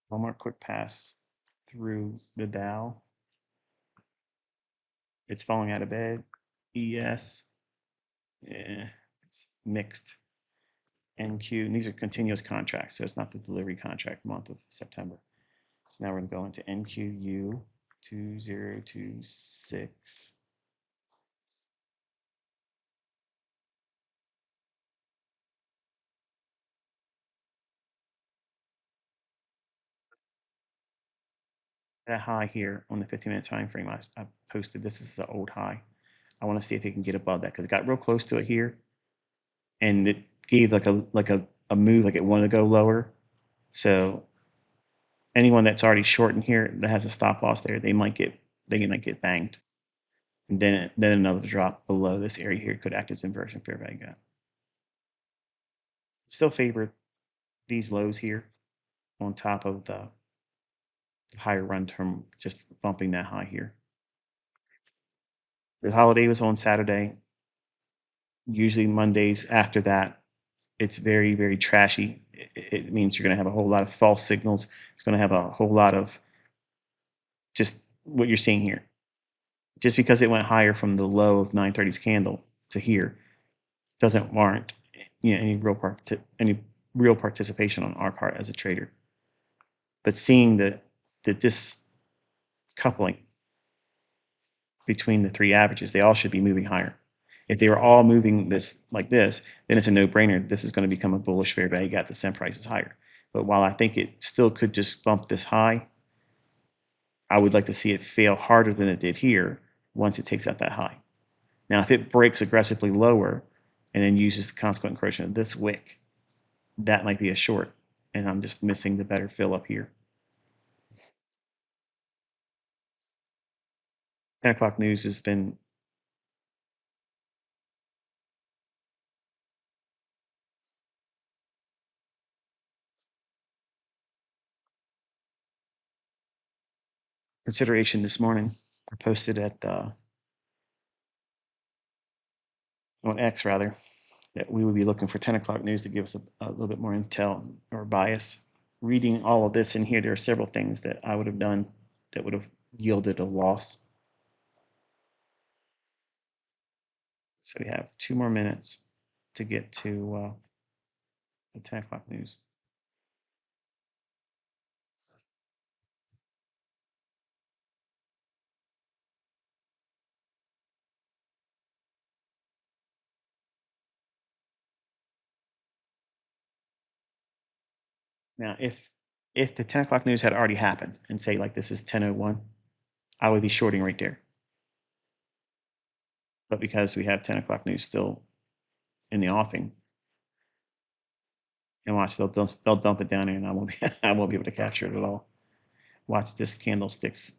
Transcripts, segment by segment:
One more quick pass through the Dow. It's falling out of bed. ES, yeah, it's mixed. NQ, and these are continuous contracts, so it's not the delivery contract month of September. So now we're going to go into NQU 2026. That high here on the 15-minute time frame I posted, this is an old high. I want to see if it can get above that because it got real close to it here, and it gave like a move, like it wanted to go lower. So anyone that's already short in here that has a stop loss there, they might get banged. And then another drop below this area here could act as inversion fair value gap. Still favor these lows here on top of the higher run term, just bumping that high here. The holiday was on Saturday. Usually Mondays after that, it's very, very trashy. It means you're going to have a whole lot of false signals. It's going to have a whole lot of just what you're seeing here. Just because it went higher from the low of 930's candle to here doesn't warrant any real participation on our part as a trader. But seeing that this coupling between the three averages, they all should be moving higher. If they were all moving this like this, then it's a no-brainer. This is going to become a bullish fair value gap. The SEM price is higher. But while I think it still could just bump this high, I would like to see it fail harder than it did here once it takes out that high. Now, if it breaks aggressively lower and then uses the consequent encroachment of this wick, that might be a short, and I'm just missing the better fill up here. 10 o'clock news has been consideration this morning. I posted at on X rather that we would be looking for 10 o'clock news to give us a little bit more intel or bias. Reading all of this in here, there are several things that I would have done that would have yielded a loss. So we have 2 more minutes to get to the 10 o'clock news. Now, if the 10 o'clock news had already happened and say like this is 10:01, I would be shorting right there. But because we have 10 o'clock news still in the offing, and watch they'll dump it down there, and I won't be I won't be able to capture it at all. Watch this candlestick's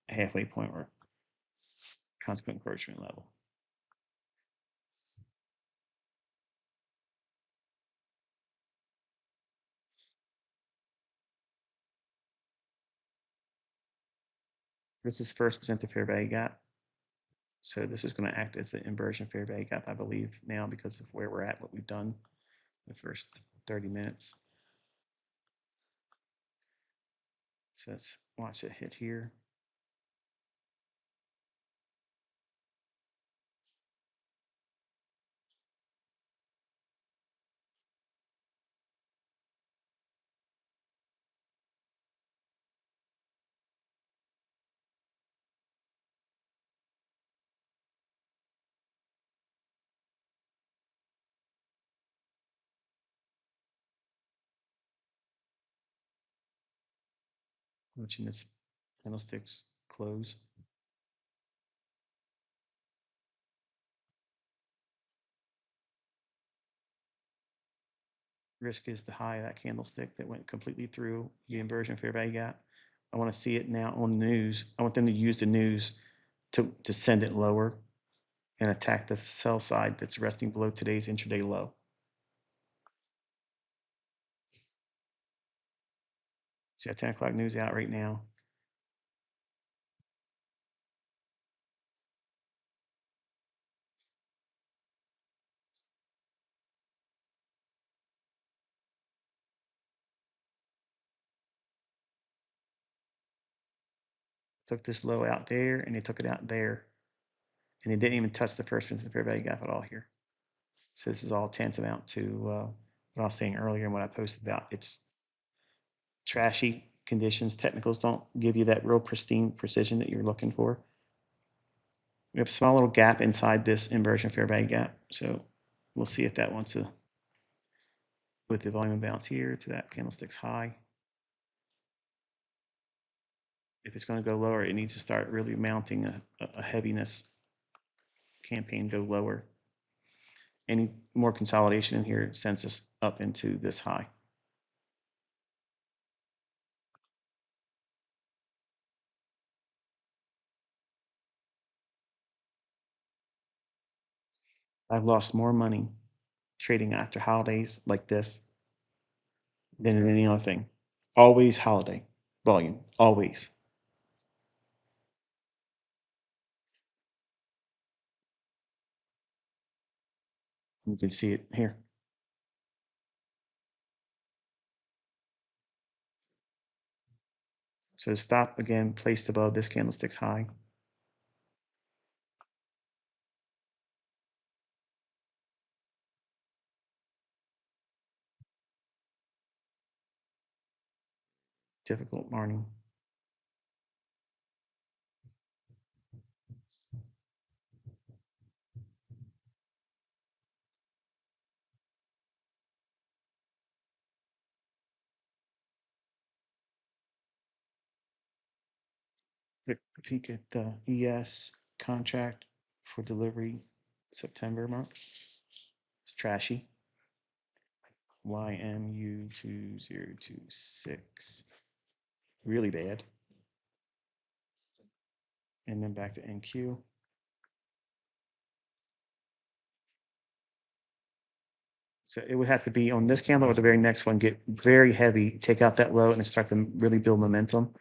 halfway point or consequent encroachment level. This is first presented fair value gap. So this is going to act as an inversion fair value gap, I believe, now because of where we're at, what we've done the first 30 minutes. So let's watch it hit here. Watching this candlesticks close. Risk is the high of that candlestick that went completely through the inversion fair value gap. I want to see it now on the news. I want them to use the news to send it lower and attack the sell side that's resting below today's intraday low. So yeah, 10 o'clock news out right now. took this low out there, and they took it out there, and they didn't even touch the first instant fair value gap at all here. So this is all tantamount to what I was saying earlier and what I posted about. It's trashy conditions. Technicals don't give you that real pristine precision that you're looking for. We have a small little gap inside this inversion fair value gap. So we'll see if that wants to, with the volume bounce here to that candlestick's high. If it's going to go lower, it needs to start really mounting a heaviness campaign, go lower. Any more consolidation in here sends us up into this high. I've lost more money trading after holidays like this than in any other thing. Always holiday volume, always. You can see it here. So stop again, placed above this candlestick's high. Difficult morning. If you get the ES contract for delivery September month, it's trashy. YMU2026, really bad. And then back to NQ. So it would have to be on this candle or the very next one, get very heavy, take out that low and start to really build momentum.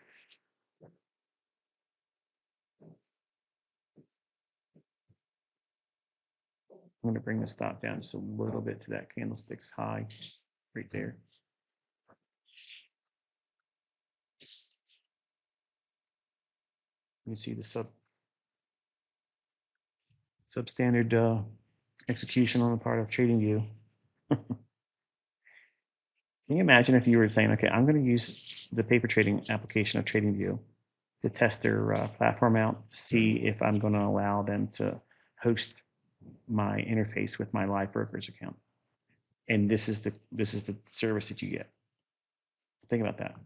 I'm going to bring the stop down just a little bit to that candlestick's high right there. You can see the substandard execution on the part of TradingView. Can you imagine if you were saying, okay, I'm going to use the paper trading application of TradingView to test their platform out, see if I'm going to allow them to host my interface with my live brokerage account. And this is the service that you get. Think about that.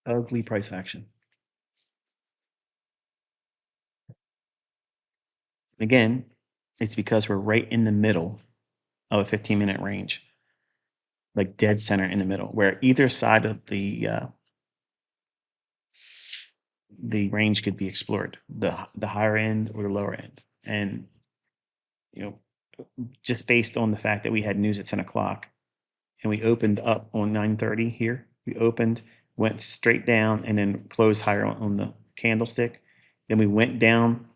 Ugly price action. Again, it's because we're right in the middle of a 15-minute range, like dead center in the middle, where either side of the range could be explored, the higher end or the lower end. And you know, just based on the fact that we had news at 10 o'clock and we opened up on 9:30 here, we opened, went straight down and then closed higher on the candlestick. Then we went down,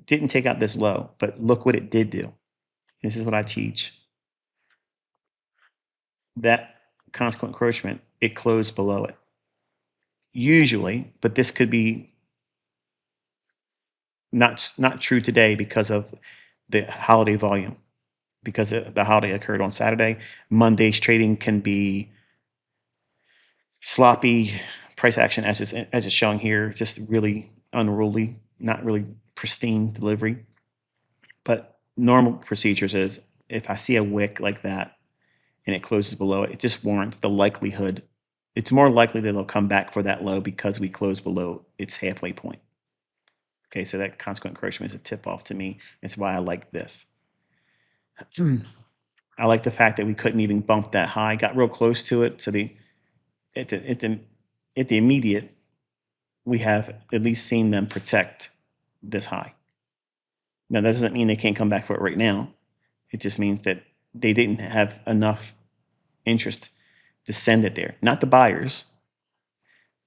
didn't take out this low, but look what it did do. This is what I teach. That consequent encroachment, it closed below it. Usually, but this could be not true today because of the holiday volume. Because the holiday occurred on Saturday, Monday's trading can be sloppy price action as it's showing here, just really unruly, not really pristine delivery. But normal procedures is if I see a wick like that and it closes below it, it just warrants the likelihood. It's more likely that they'll come back for that low because we closed below its halfway point. Okay, so that consequent encroachment is a tip off to me. It's why I like this. I like the fact that we couldn't even bump that high, got real close to it. So at the immediate, we have at least seen them protect this high. Now that doesn't mean they can't come back for it right now. It just means that they didn't have enough interest to send it there. Not the buyers.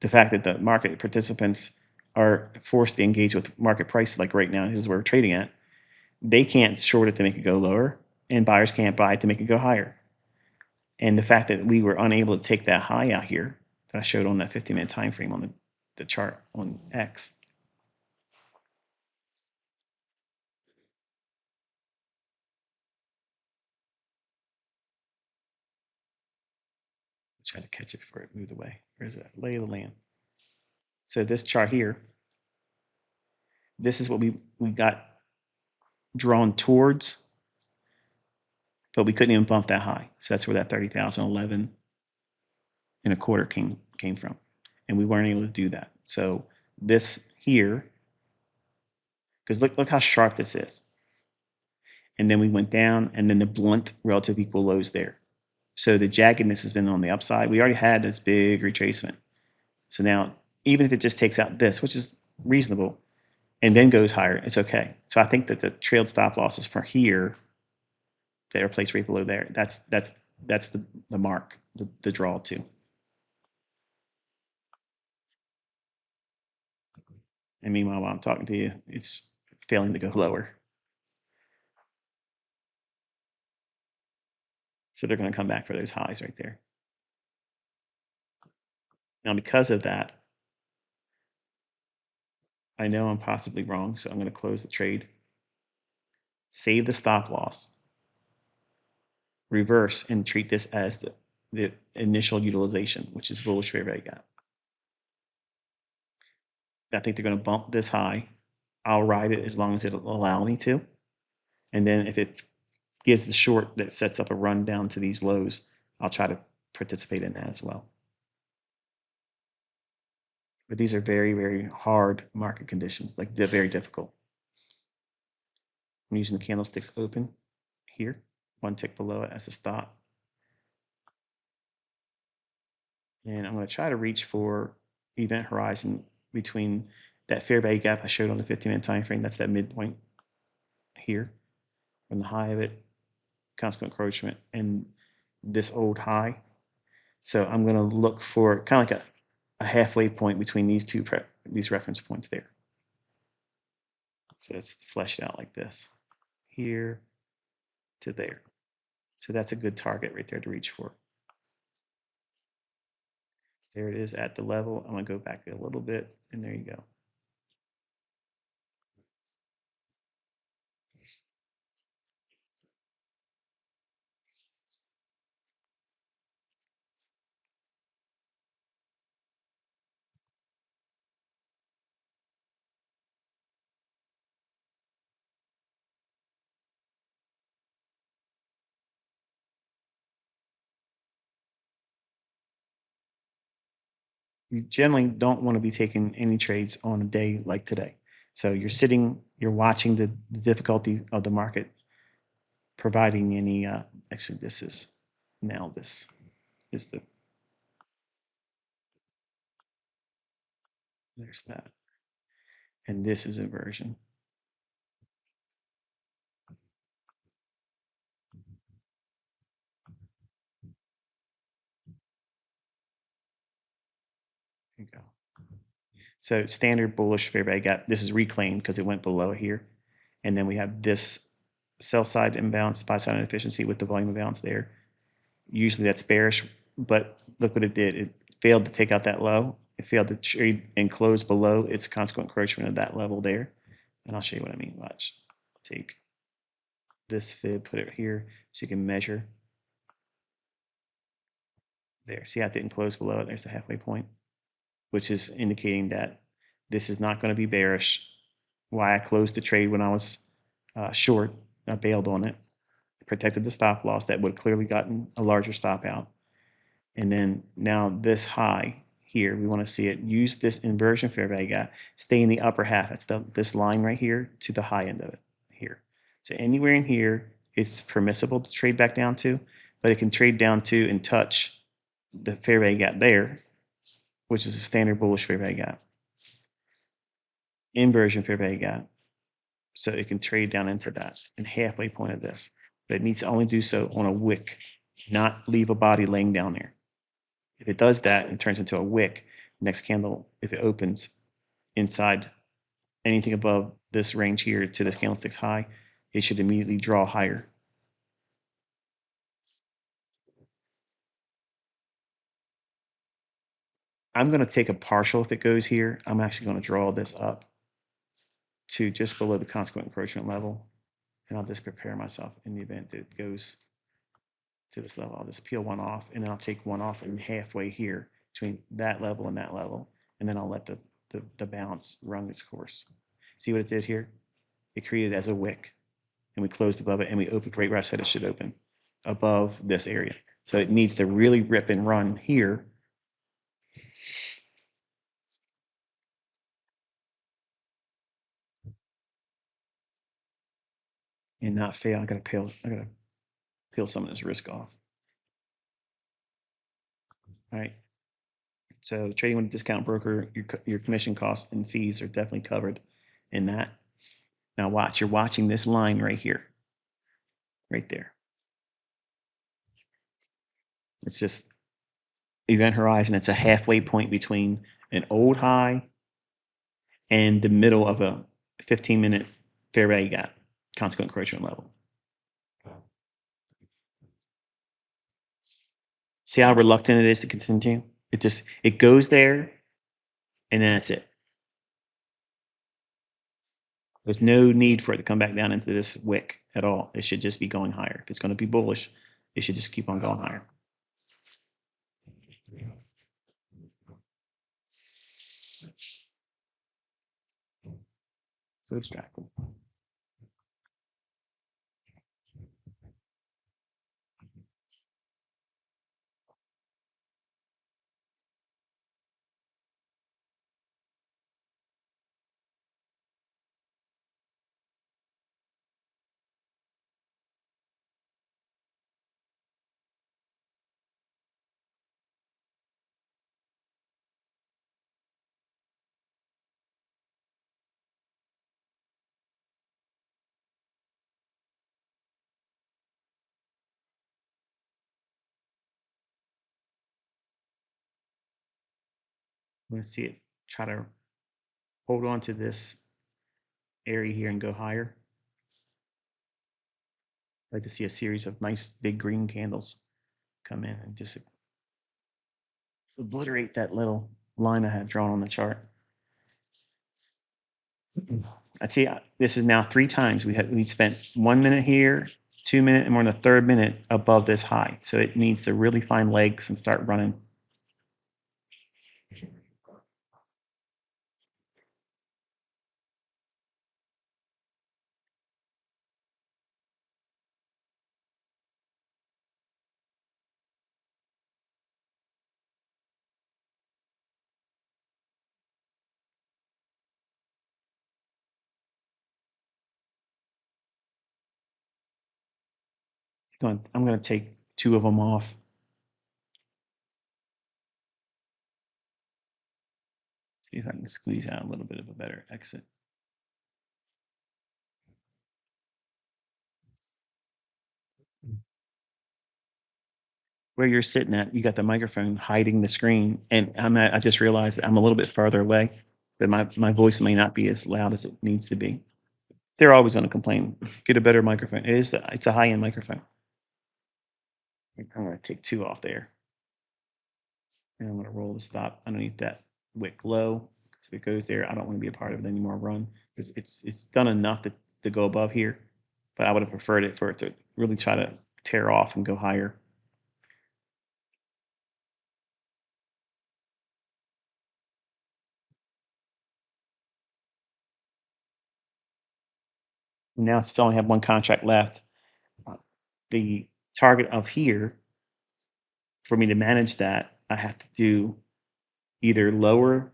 The fact that the market participants are forced to engage with market price, like right now, this is where we're trading at. They can't short it to make it go lower, and buyers can't buy it to make it go higher. And the fact that we were unable to take that high out here that I showed on that 15-minute time frame on the chart on X. Try to catch it before it moved away. Where's that? Lay of the land. So this chart here, this is what we got drawn towards, but we couldn't even bump that high. So that's where that 30,011 and a quarter came from. And we weren't able to do that. So this here, because look how sharp this is. And then we went down, and then the blunt relative equal lows there. So the jaggedness has been on the upside. We already had this big retracement. So now, even if it just takes out this, which is reasonable, and then goes higher, it's okay. So I think that the trailed stop losses for here that are placed right below there, that's the mark, the draw too. And meanwhile, while I'm talking to you, it's failing to go lower. So they're going to come back for those highs right there. Now, because of that, I know I'm possibly wrong, so I'm going to close the trade, save the stop loss, reverse, and treat this as the initial utilization, which is bullish fair value gap. I think they're going to bump this high. I'll ride it as long as it'll allow me to. And then if it gives the short that sets up a run down to these lows, I'll try to participate in that as well. But these are very, very hard market conditions, like they're very difficult. I'm using the candlesticks open here, one tick below it as a stop. And I'm going to try to reach for event horizon between that fair value gap I showed on the 15-minute time frame. That's that midpoint here from the high of it, consequent encroachment, and this old high. So I'm going to look for kind of like a halfway point between these reference points there. So it's fleshed out like this, here to there. So that's a good target right there to reach for. There it is at the level. I'm going to go back a little bit, and there you go. You generally don't want to be taking any trades on a day like today. So you're sitting, you're watching the difficulty of the market providing any, actually this is the, there's that. And this is inversion. There you go. So standard bullish fair value gap. This is reclaimed because it went below here. And then we have this sell side imbalance, buy side inefficiency with the volume imbalance there. Usually that's bearish, but look what it did. It failed to take out that low. It failed to trade and close below its consequent encroachment of that level there. And I'll show you what I mean. Watch. Take this fib, put it here so you can measure. There. See how it didn't close below it? There's the halfway point, which is indicating that this is not going to be bearish. Why I closed the trade when I was short, I bailed on it, protected the stop loss that would have clearly gotten a larger stop out. And then now this high here, we want to see it use this inversion fair value gap, stay in the upper half. That's this line right here to the high end of it here. So anywhere in here, it's permissible to trade back down to, but it can trade down to and touch the fair value gap there, which is a standard bullish fair value gap. Inversion fair value gap. So it can trade down into that and halfway point of this. but it needs to only do so on a wick, not leave a body laying down there. If it does that and turns into a wick, next candle, if it opens inside anything above this range here to this candlestick's high, it should immediately draw higher. I'm going to take a partial if it goes here. I'm actually going to draw this up to just below the consequent encroachment level. And I'll just prepare myself in the event that it goes to this level. I'll just peel one off, and then I'll take one off and halfway here between that level and that level. And then I'll let the balance run its course. See what it did here? It created as a wick, and we closed above it, and we opened right where I said it should open, above this area. So it needs to really rip and run here. And not fail. I gotta peel some of this risk off. All right. So trading with a discount broker, your commission costs and fees are definitely covered in that. Now watch, you're watching this line right here, right there. It's just event horizon. It's a halfway point between an old high and the middle of a 15-minute fair value gap, consequent encroachment level. See how reluctant it is to continue? It goes there, and then that's it. There's no need for it to come back down into this wick at all. It should just be going higher. If it's going to be bullish, it should just keep on going higher. So distracting. I'm going to see it try to hold on to this area here and go higher. I'd like to see a series of nice big green candles come in and just obliterate that little line I had drawn on the chart. I see this is now 3 times we spent 1 minute here, 2 minutes, and we're in the 3rd minute above this high. So it needs to really find legs and start running. I'm going to take 2 of them off. See if I can squeeze out a little bit of a better exit. Where you're sitting at, you got the microphone hiding the screen, and I just realized that I'm a little bit farther away, that my voice may not be as loud as it needs to be. They're always going to complain. Get a better microphone. It's a high-end microphone. I'm going to take 2 off there, and I'm going to roll the stop underneath that wick low. Because if it goes there, I don't want to be a part of it anymore. Run, because it's done enough to go above here, but I would have preferred it for it to really try to tear off and go higher. Now it's only have 1 contract left. The target of here, for me to manage that, I have to do either lower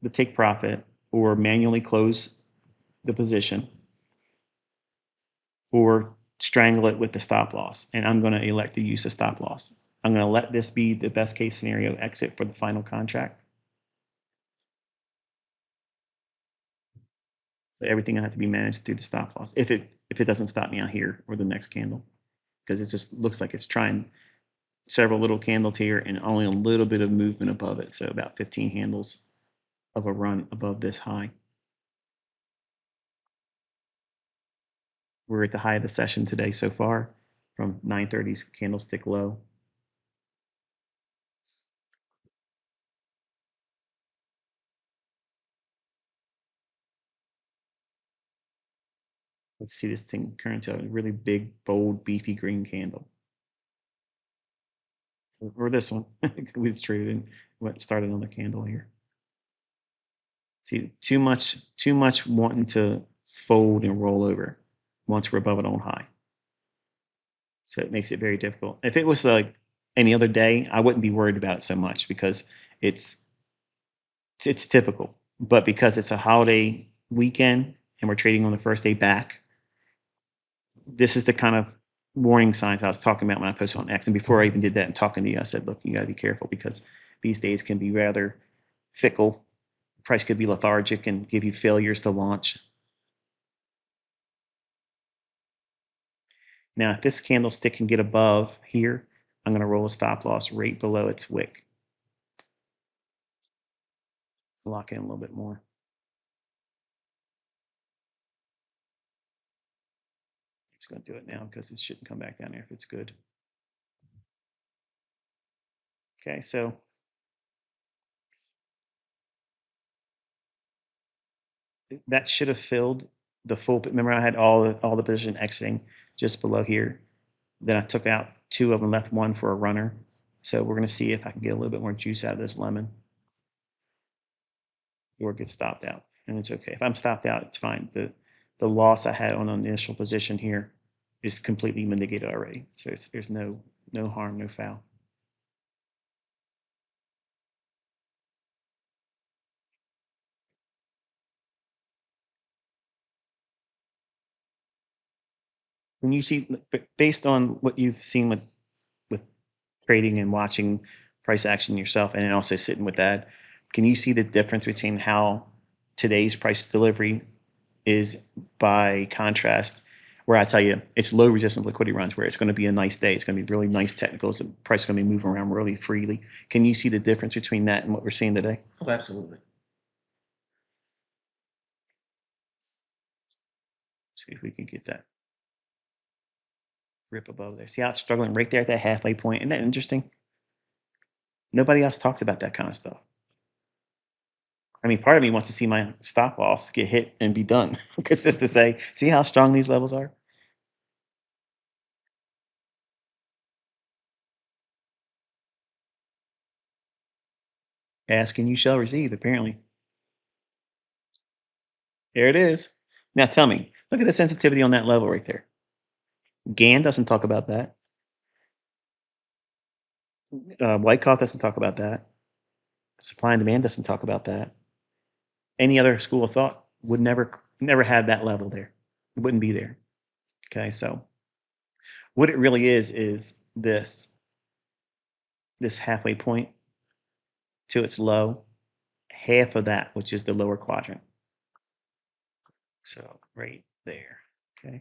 the take profit or manually close the position or strangle it with the stop loss. And I'm going to elect to use the stop loss. I'm going to let this be the best case scenario exit for the final contract. But everything will have to be managed through the stop loss if it doesn't stop me out here or the next candle, because it just looks like it's trying several little candles here and only a little bit of movement above it. So about 15 handles of a run above this high. We're at the high of the session today so far from 9:30's candlestick low. Let's see this thing turn into a really big, bold, beefy green candle. Or this one. It's traded and what started on the candle here. See, too much wanting to fold and roll over once we're above an old high. So it makes it very difficult. If it was like any other day, I wouldn't be worried about it so much because it's it's typical. But because it's a holiday weekend and we're trading on the first day back, this is the kind of warning signs I was talking about when I posted on X. And before I even did that and talking to you, I said, look, you got to be careful because these days can be rather fickle. Price could be lethargic and give you failures to launch. Now, if this candlestick can get above here, I'm going to roll a stop loss right below its wick. Lock in a little bit more. It's going to do it now because it shouldn't come back down there if it's good. Okay, so that should have filled the full. Remember, I had all the position exiting just below here. Then I took out two of them, left one for a runner. So we're going to see if I can get a little bit more juice out of this lemon or get stopped out. And it's okay. If I'm stopped out, it's fine. The loss I had on an initial position here is completely mitigated already. So there's no harm, no foul. When you see, based on what you've seen with trading and watching price action yourself, and then also sitting with that, can you see the difference between how today's price delivery is by contrast, where I tell you it's low resistance liquidity runs, where it's going to be a nice day, it's going to be really nice technicals, the price is going to be moving around really freely. Can you see the difference between that and what we're seeing today? Oh, absolutely. See if we can get that rip above there. See how it's struggling right there at that halfway point? Isn't that interesting? Nobody else talks about that kind of stuff. I mean, part of me wants to see my stop loss get hit and be done, because just to say, see how strong these levels are? Ask and you shall receive, apparently. There it is. Now tell me, look at the sensitivity on that level right there. GAN doesn't talk about that. Wyckoff doesn't talk about that. Supply and demand doesn't talk about that. Any other school of thought would never have that level there. It wouldn't be there. Okay, so what it really is this halfway point to its low, half of that, which is the lower quadrant. So right there. Okay,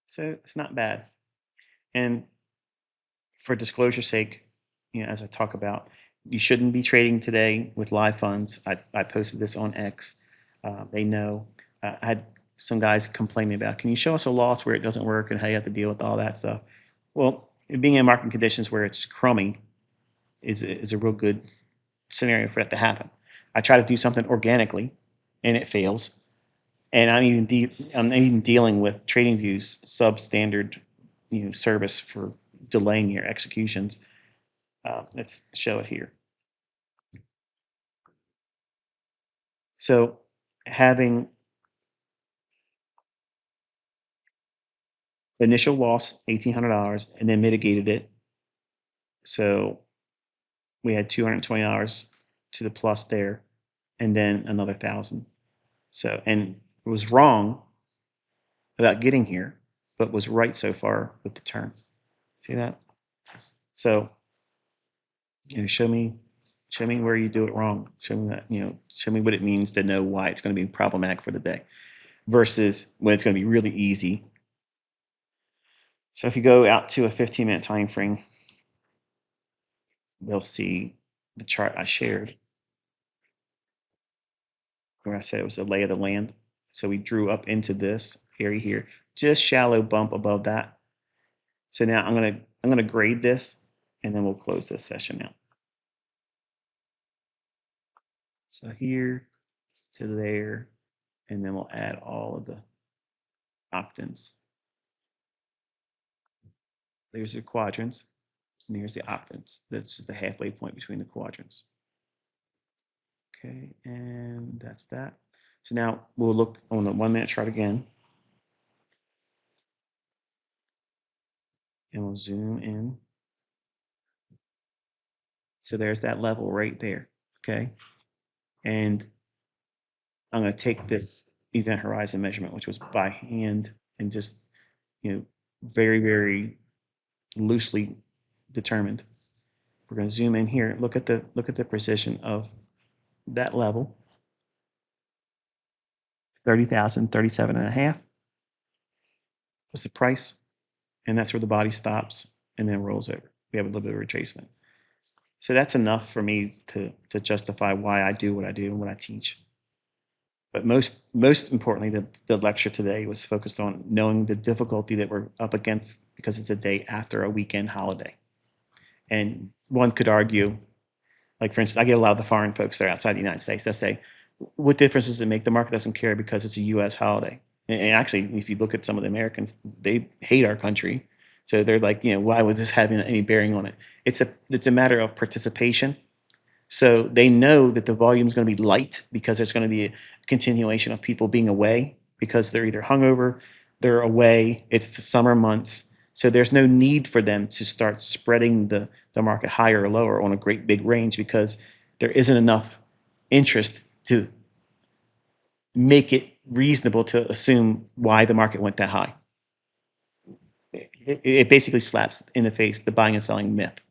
so it's not bad. And for disclosure's sake, as I talk about, you shouldn't be trading today with live funds. I posted this on X. They know. I had some guys complaining about, can you show us a loss where it doesn't work and how you have to deal with all that stuff? Well, being in market conditions where it's crummy is a real good scenario for that to happen. I try to do something organically, and it fails. And I'm even dealing with TradingView's substandard service for delaying your executions. Let's show it here. So having initial loss $1,800 and then mitigated it, so we had $220 to the plus there, and then another 1,000. So, and it was wrong about getting here, but was right so far with the turn. See that? So, show me where you do it wrong. Show me that, show me what it means to know why it's going to be problematic for the day. versus when it's going to be really easy. So if you go out to a 15-minute time frame, they'll see the chart I shared where I said it was the lay of the land. So we drew up into this area here, just shallow bump above that. So now I'm gonna grade this, and then we'll close this session out. So here to there, and then we'll add all of the octants. There's the quadrants, and here's the octants. That's just the halfway point between the quadrants. Okay, and that's that. So now we'll look on the 1 minute chart again, and we'll zoom in. So there's that level right there, okay? And I'm going to take this event horizon measurement, which was by hand and just, very, very loosely determined. We're going to zoom in here. Look at the precision of that level. 30,037 and a half was the price, and that's where the body stops and then rolls over. We have a little bit of retracement. So that's enough for me to justify why I do what I do and what I teach. But most importantly, the lecture today was focused on knowing the difficulty that we're up against because it's a day after a weekend holiday. And one could argue, like for instance, I get a lot of the foreign folks that are outside the United States that say, what difference does it make? The market doesn't care because it's a U.S. holiday. And actually, if you look at some of the Americans, they hate our country. So they're like, why would this have any bearing on it? It's a matter of participation. So they know that the volume is going to be light because there's going to be a continuation of people being away because they're either hungover, they're away, it's the summer months. So there's no need for them to start spreading the market higher or lower on a great big range because there isn't enough interest to make it reasonable to assume why the market went that high. It basically slaps in the face the buying and selling myth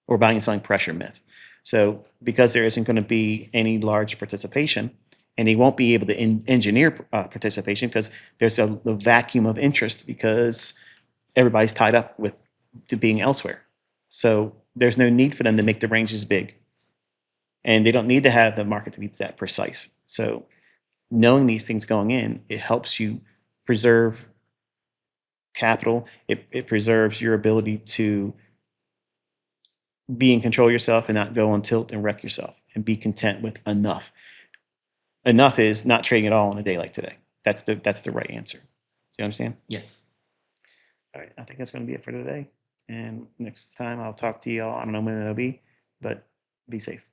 or buying and selling pressure myth. So because there isn't going to be any large participation, and they won't be able to engineer participation because there's a vacuum of interest because everybody's tied up to being elsewhere. So there's no need for them to make the ranges big. And they don't need to have the market to be that precise. So knowing these things going in, it helps you preserve capital. It preserves your ability to be in control of yourself and not go on tilt and wreck yourself and be content with enough. Enough is not trading at all on a day like today. That's the right answer. Do you understand? Yes. All right. I think that's going to be it for today. And next time I'll talk to y'all. I don't know when it'll be, but be safe.